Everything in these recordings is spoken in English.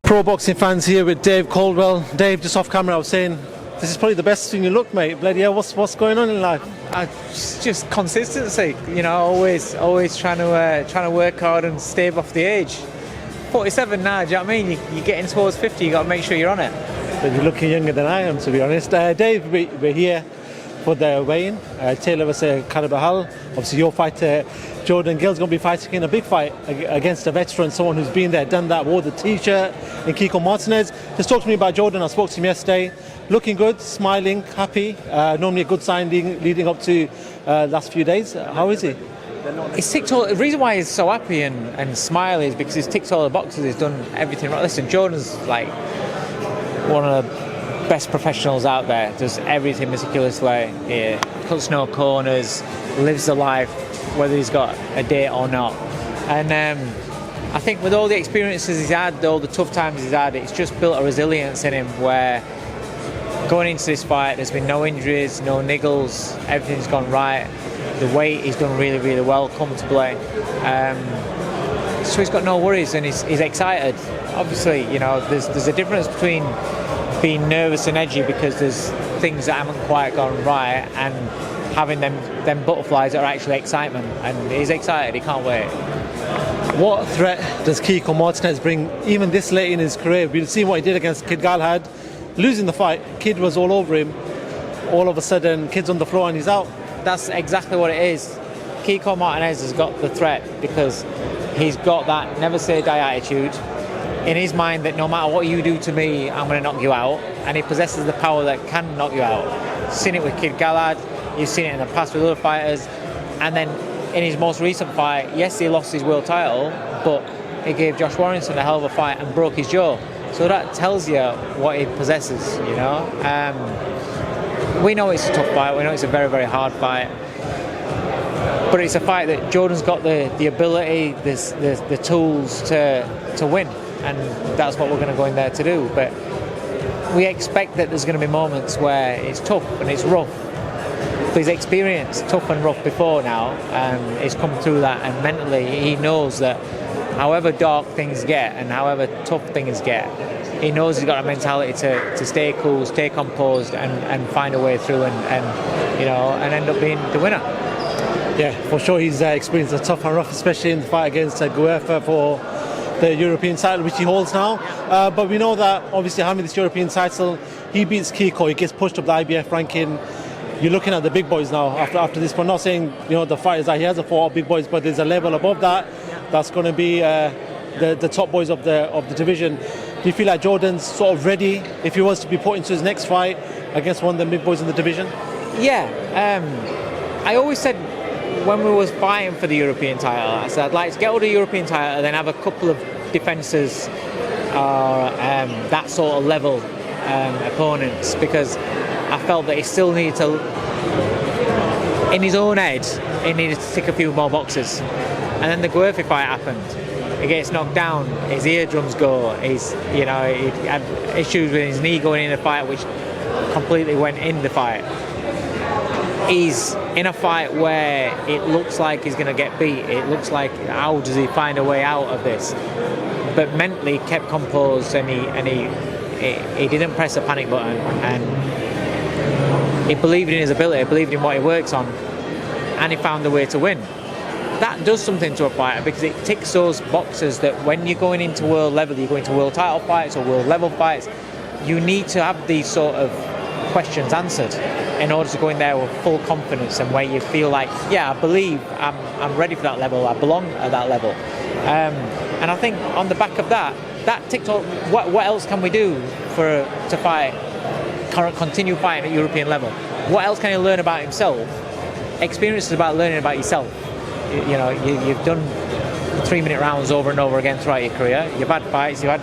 Pro boxing fans here with Dave Coldwell. Dave, just off camera, I was saying, this is probably the best thing you look, mate. Bloody hell, what's going on in life? Just consistency, you know. Always trying to work hard and stave off the age. 47 now, do you know what I mean? You're getting towards 50. You got to make sure you're on it. But you're looking younger than I am, to be honest. Dave, we're here for the weigh-in. Taylor was Carabajal. Obviously, your fighter Jordan Gill is going to be fighting in a big fight against a veteran, someone who's been there, done that, wore the t-shirt, in Kiko Martinez. Just talk to me about Jordan. I spoke to him yesterday. Looking good, smiling, happy. Normally a good sign leading up to last few days. How is he? He's ticked all. The reason why he's so happy and smiley is because he's ticked all the boxes. He's done everything right. Listen, Jordan's like one of the best professionals out there. Does everything meticulously. He cuts no corners, lives the life, whether he's got a date or not. And I think with all the experiences he's had, all the tough times he's had, it's just built a resilience in him where going into this fight, there's been no injuries, no niggles, everything's gone right. The weight he's done really, really well, comfortably. So he's got no worries and he's excited. Obviously, you know, there's a difference between being nervous and edgy because there's things that haven't quite gone right and having them butterflies that are actually excitement. And he's excited, he can't wait. What threat does Kiko Martinez bring even this late in his career? We've seen what he did against Kid Galahad. Losing the fight, Kid was all over him. All of a sudden, Kid's on the floor and he's out. That's exactly what it is. Kiko Martinez has got the threat because he's got that never say die attitude in his mind that no matter what you do to me, I'm going to knock you out. And he possesses the power that can knock you out. You've seen it with Kid Galahad, you've seen it in the past with other fighters. And then in his most recent fight, yes, he lost his world title, but he gave Josh Warrington a hell of a fight and broke his jaw. So that tells you what he possesses, you know. We know it's a tough fight, we know it's a very, very hard fight. But it's a fight that Jordan's got the ability, the tools to win. And that's what we're going to go in there to do. But we expect that there's going to be moments where it's tough and it's rough. But he's experienced tough and rough before now, and he's come through that. And mentally, he knows that however dark things get and however tough things get, he knows he's got a mentality to stay cool, stay composed, and find a way through and you know, and end up being the winner. Yeah, for sure he's experienced a tough and rough, especially in the fight against Guerrero for the European title, which he holds now. But we know that obviously having this European title, he beats Kiko, he gets pushed up the IBF ranking. You're looking at the big boys now after this. We're not saying, you know, the fighters that he has fought are big boys, but there's a level above that. That's going to be the top boys of the division. Do you feel like Jordan's sort of ready if he was to be put into his next fight against one of the big boys in the division? Yeah, I always said when we was fighting for the European title, I said I'd like to get all the European title and then have a couple of defences or that sort of level opponents, because I felt that he still needed to, in his own head, he needed to tick a few more boxes. And then the Guerrero fight happened. He gets knocked down, his eardrums go, he had issues with his knee going in the fight, which completely went in the fight. He's in a fight where it looks like he's going to get beat. It looks like, how does he find a way out of this? But mentally, he kept composed and he didn't press the panic button, and he believed in his ability, believed in what he works on, and he found a way to win. That does something to a fighter because it ticks those boxes that when you're going into world level, you're going to world title fights or world level fights, you need to have these sort of questions answered in order to go in there with full confidence and where you feel like, yeah, I believe I'm ready for that level, I belong at that level. And I think on the back of that ticked off, what else can we do to fight, continue fighting at European level? What else can he learn about himself? Experience is about learning about yourself. You know, you've done 3-minute rounds over and over again throughout your career. You've had fights, you've had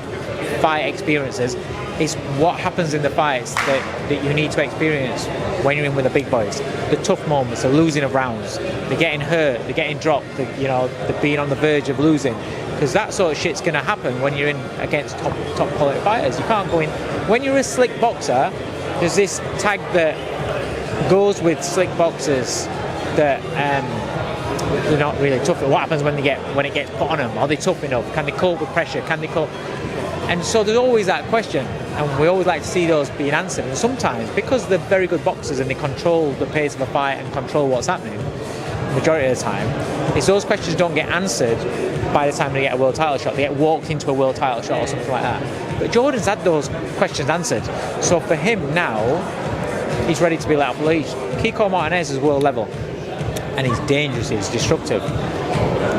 fight experiences. It's what happens in the fights that you need to experience when you're in with the big boys. The tough moments, the losing of rounds, the getting hurt, the getting dropped, the being on the verge of losing. Because that sort of shit's going to happen when you're in against top quality fighters. You can't go in. When you're a slick boxer, there's this tag that goes with slick boxers that they're not really tough. What happens when it gets put on them? Are they tough enough? Can they cope with pressure? Can they cope? And so there's always that question, and we always like to see those being answered. And sometimes, because they're very good boxers and they control the pace of a fight and control what's happening, majority of the time, is those questions don't get answered by the time they get a world title shot. They get walked into a world title shot or something like that. But Jordan's had those questions answered. So for him now, he's ready to be let off the leash. Kiko Martinez is world level, and he's dangerous, he's destructive.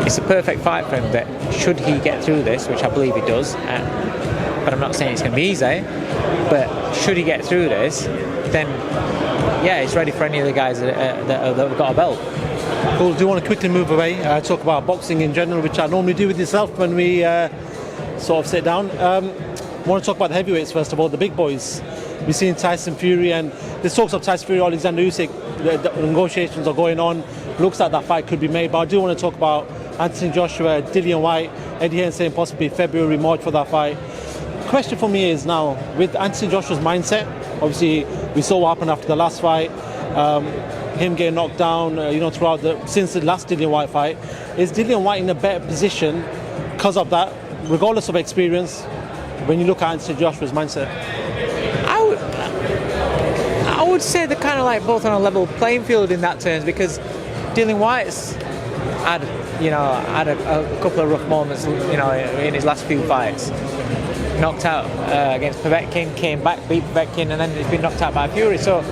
It's a perfect fight for him, but should he get through this, which I believe he does, but I'm not saying it's going to be easy, but should he get through this, then yeah, he's ready for any of the guys that have got a belt. Cool. Do you want to quickly move away, talk about boxing in general, which I normally do with yourself when we sort of sit down? I want to talk about the heavyweights first of all, the big boys. We've seen Tyson Fury, and there's talks of Tyson Fury, Alexander Usyk. The negotiations are going on. Looks like that fight could be made, but I do want to talk about Anthony Joshua, Dillian Whyte, Eddie Hearn saying possibly February, March for that fight. Question for me is now, with Anthony Joshua's mindset, obviously we saw what happened after the last fight, him getting knocked down, throughout since the last Dillian Whyte fight. Is Dillian Whyte in a better position because of that, regardless of experience, when you look at Anthony Joshua's mindset? I would say they're kind of like both on a level playing field in that terms, because Dillian Whyte's had a couple of rough moments, in his last few fights. Knocked out against Povetkin, came back, beat Povetkin, and then he's been knocked out by Fury. So,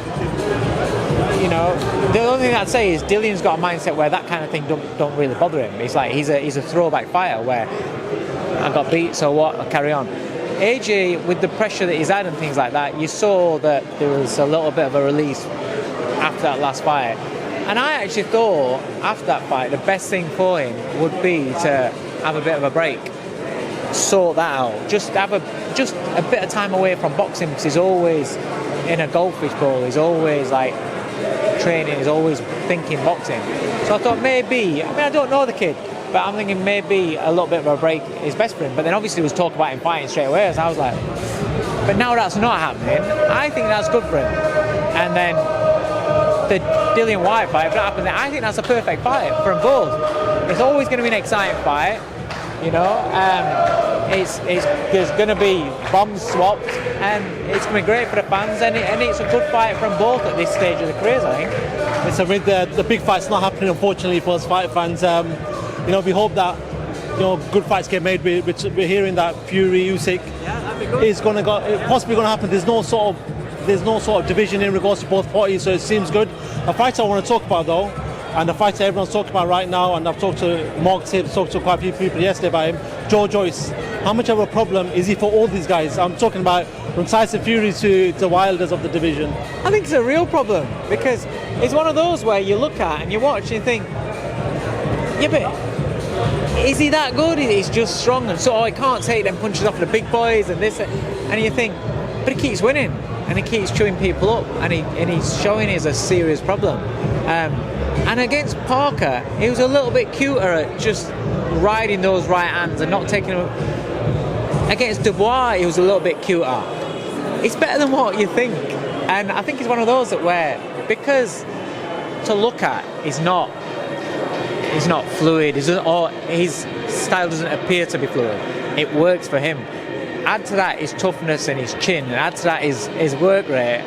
the only thing I'd say is Dillian's got a mindset where that kind of thing don't really bother him. It's like he's a throwback fighter where I got beat, so what? I'll carry on. AJ, with the pressure that he's had and things like that, you saw that there was a little bit of a release after that last fight. And I actually thought after that fight the best thing for him would be to have a bit of a break, sort that out, just have a bit of time away from boxing, because he's always in a goldfish bowl, he's always like training, he's always thinking boxing. So I thought maybe, I don't know the kid, but I'm thinking maybe a little bit of a break is best for him. But then obviously there was talk about him fighting straight away, so I was like, but now that's not happening, I think that's good for him. And then the Dillian Whyte fight, if that happens, I think that's a perfect fight for them both. It's always going to be an exciting fight, there's going to be bombs swapped, and it's going to be great for the fans, and it's a good fight from both at this stage of the careers, I think. So with the big fights not happening, unfortunately, for us fight fans, we hope that good fights get made. We're hearing that Fury, Usyk is possibly going to happen. There's no sort of division in regards to both parties, so it seems good. A fight I want to talk about though, and the fight that everyone's talking about right now, and I've talked to Mark Tibbs, talked to quite a few people yesterday about him, Joe Joyce. How much of a problem is he for all these guys? I'm talking about from Tyson Fury to the Wilders of the division. I think it's a real problem, because it's one of those where you look at and you watch and you think, yeah, but is he that good? He's just strong, and so he can't take them punches off the big boys and this, and you think, but he keeps winning and he keeps chewing people up, and he's showing it's a serious problem. And against Parker, he was a little bit cuter at just riding those right hands and not taking them. Against Dubois, he was a little bit cuter. It's better than what you think, and I think it's one of those that where, because to look at is not fluid, or his style doesn't appear to be fluid. It works for him. Add to that his toughness and his chin, and add to that his work rate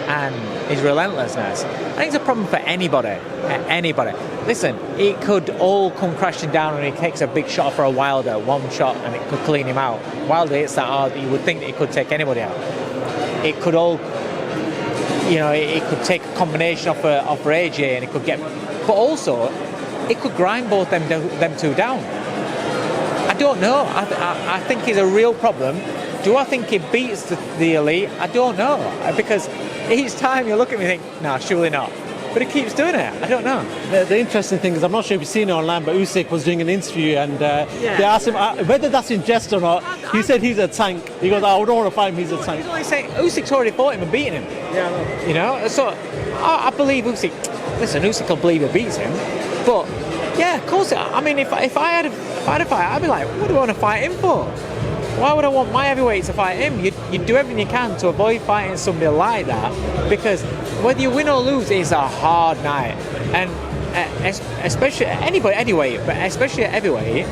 and his relentlessness. I think it's a problem for anybody. Listen, it could all come crashing down when he takes a big shot for a Wilder, one shot, and it could clean him out. Wilder hits that hard that you would think that it could take anybody out. It could all, it could take a combination off for AJ, and it could get, but also it could grind both them two down. I don't know. I think it's a real problem. Do I think he beats the elite? I don't know, because each time you look at me and think, no, surely not. But he keeps doing it. I don't know. The interesting thing is, I'm not sure if you've seen it online, but Usyk was doing an interview, and they asked him whether that's in jest or not. He said he's a tank. He goes, I don't want to fight him, he's a tank. He's only saying Usyk's already fought him and beaten him. Yeah, So I believe Usyk. Listen, Usyk will believe he beats him, but yeah, of course. I mean, if I had a fight, I'd be like, what do I want to fight him for? Why would I want my heavyweight to fight him? You'd do everything you can to avoid fighting somebody like that, because whether you win or lose, it's a hard night. And especially at anyway, but especially at heavyweight,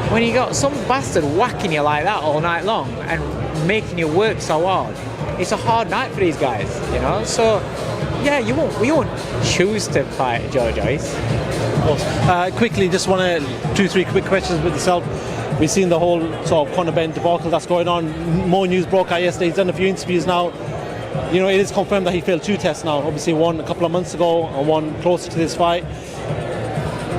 when you got some bastard whacking you like that all night long and making you work so hard, it's a hard night for these guys, you know. So yeah, we won't choose to fight Joe Joyce. Of course. Quickly, just want to 2-3 quick questions with yourself. We've seen the whole sort of Conor Benn debacle that's going on. More news broke out yesterday. He's done a few interviews now. You know, it is confirmed that he failed 2 tests now. Obviously, one a couple of months ago and one closer to this fight.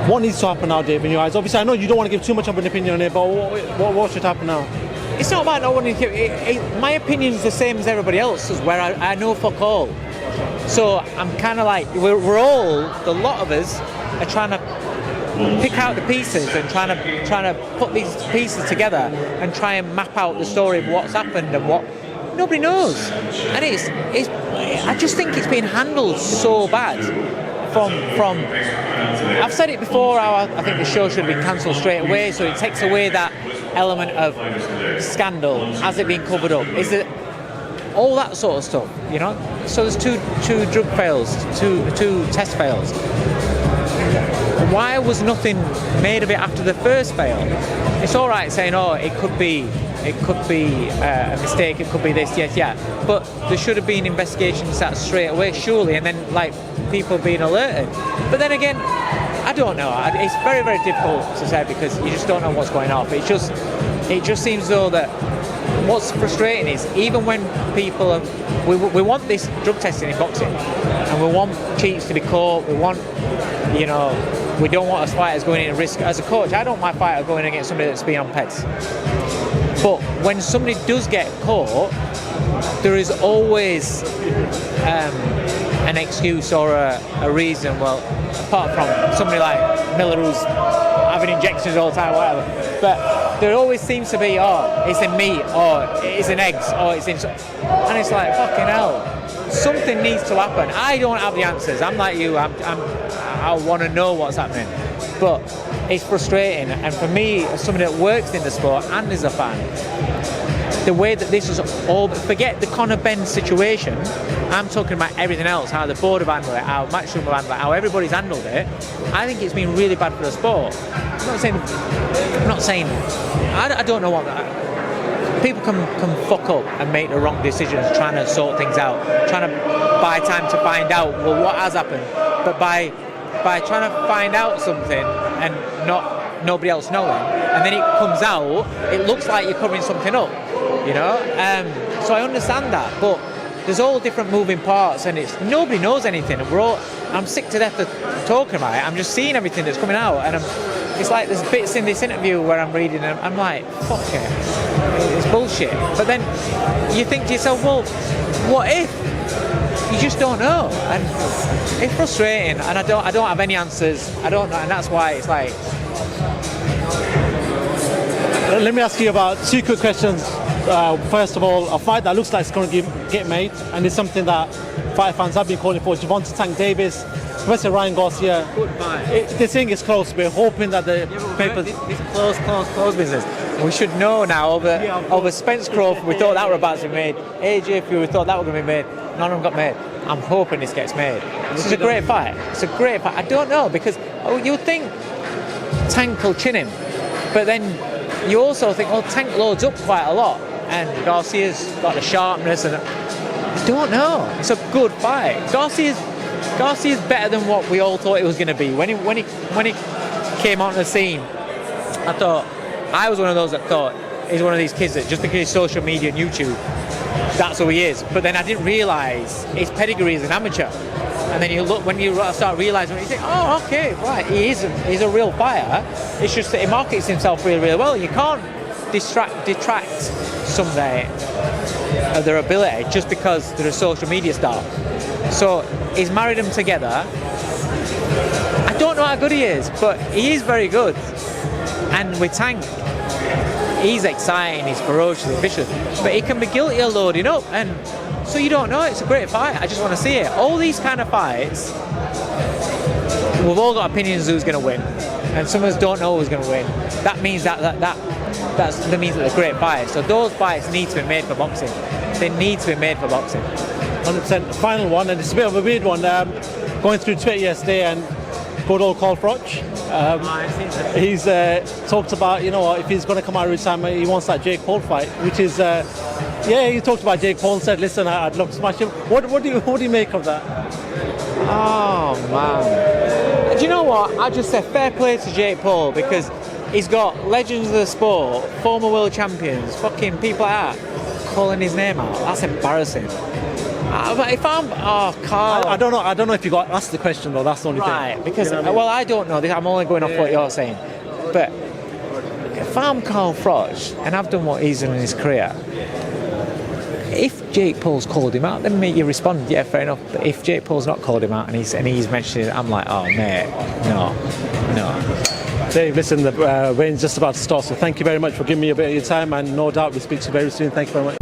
What needs to happen now, Dave, in your eyes? Obviously, I know you don't want to give too much of an opinion on it, but what should happen now? It's not about not wanting to give... My opinion's the same as everybody else's, where I know fuck all. So I'm kind of like, we're all, the lot of us, are trying to pick out the pieces and trying to put these pieces together and try and map out the story of what's happened and what nobody knows. And it's I just think it's been handled so bad from I've said it before, how I think the show should have been cancelled straight away, so it takes away that element of scandal. Has it been covered up? Is it all that sort of stuff, you know? So there's two drug fails, two test fails. Why was nothing made of it after the first fail? It's all right saying, oh, it could be a mistake, it could be this, yes, yeah. But there should have been investigations that straight away, surely, and then like people being alerted. But then again, I don't know. It's very, very difficult to say because you just don't know what's going on. But it just seems though that what's frustrating is even when people we want this drug testing in boxing, and we want cheats to be caught. We want, you know, we don't want us fighters going in at risk. As a coach, I don't mind fighter going against somebody that's been on peds. But when somebody does get caught, there is always an excuse or a reason. Well, apart from somebody like Miller who's having injections all the time, whatever. But there always seems to be, oh, it's in meat, or it's in eggs, or it's in... And it's like, fucking hell. Something needs to happen. I don't have the answers. I'm like you. I want to know what's happening. But it's frustrating. And for me, as somebody that works in the sport and is a fan, the way that this is all... Forget the Conor Benn situation. I'm talking about everything else, how the board have handled it, how Matchroom have handled it, how everybody's handled it. I think it's been really bad for the sport. I'm not saying I don't know what that... People can fuck up and make the wrong decisions trying to sort things out, trying to buy time to find out, well, what has happened. But by trying to find out something and not nobody else knowing, and then it comes out, it looks like you're covering something up, you know? So I understand that, but there's all different moving parts, and it's nobody knows anything, and I'm sick to death of talking about it. I'm just seeing everything that's coming out, and it's like there's bits in this interview where I'm reading and I'm like, fuck it, it's bullshit. But then you think to yourself, well, what if? You just don't know, and it's frustrating, and I don't have any answers. I don't know, and that's why it's like... Let me ask you about 2 quick questions. First of all, a fight that looks like it's going to get made, and it's something that fight fans have been calling for. Gervonta Tank Davis versus Ryan Garcia. Good fight. The thing is close. We're hoping that the papers... This close business. We should know now over Spence Crawford. We thought that were about to be made. AJ Fury, we thought that were going to be made. None of them got made. I'm hoping this gets made. This is a great fight. It's a great fight. I don't know, because you would think Tank will chin him, but then you also think, well, Tank loads up quite a lot, and Garcia's got the sharpness, and I don't know. It's a good fight. Garcia's better than what we all thought it was going to be. When he came onto the scene, I was one of those that thought he's one of these kids that just because he's social media and YouTube, that's who he is. But then I didn't realise his pedigree as an amateur. And then when you start realising, you think, oh, okay, right, he's a real fighter. It's just that he markets himself really, really well. You can't detract somebody of their ability just because they're a social media star. So he's married them together. I don't know how good he is, but he is very good. And with Tank, he's exciting, he's ferocious, vicious, but he can be guilty of loading up, and so you don't know. It's a great fight. I just want to see it. All these kind of fights, we've all got opinions who's going to win, and some of us don't know who's going to win. That means that means that they're great fights. So those fights need to be made for boxing. They need to be made for boxing. 100%. Final one, and it's a bit of a weird one. Going through Twitter yesterday, and good old call Froch. He's talked about, you know, if he's going to come out of retirement, he wants that Jake Paul fight, which is, he talked about Jake Paul and said, listen, I'd love to smash him. What do you make of that? Oh man, do you know what? I just say fair play to Jake Paul, because he's got legends of the sport, former world champions, fucking people like that calling his name out. That's embarrassing. If I'm, Carl, I don't know if you got asked the question though. That's the only thing. Right, because You know what I mean? well, I don't know. I'm only going off what you're saying. But if I'm Carl Froch and I've done what he's done in his career, if Jake Paul's called him out, then mate, you respond, yeah, fair enough. But if Jake Paul's not called him out and he's mentioning it, I'm like, oh mate, no. Dave, listen, the rain's just about to start, so thank you very much for giving me a bit of your time, and no doubt we'll speak to you very soon. Thank you very much.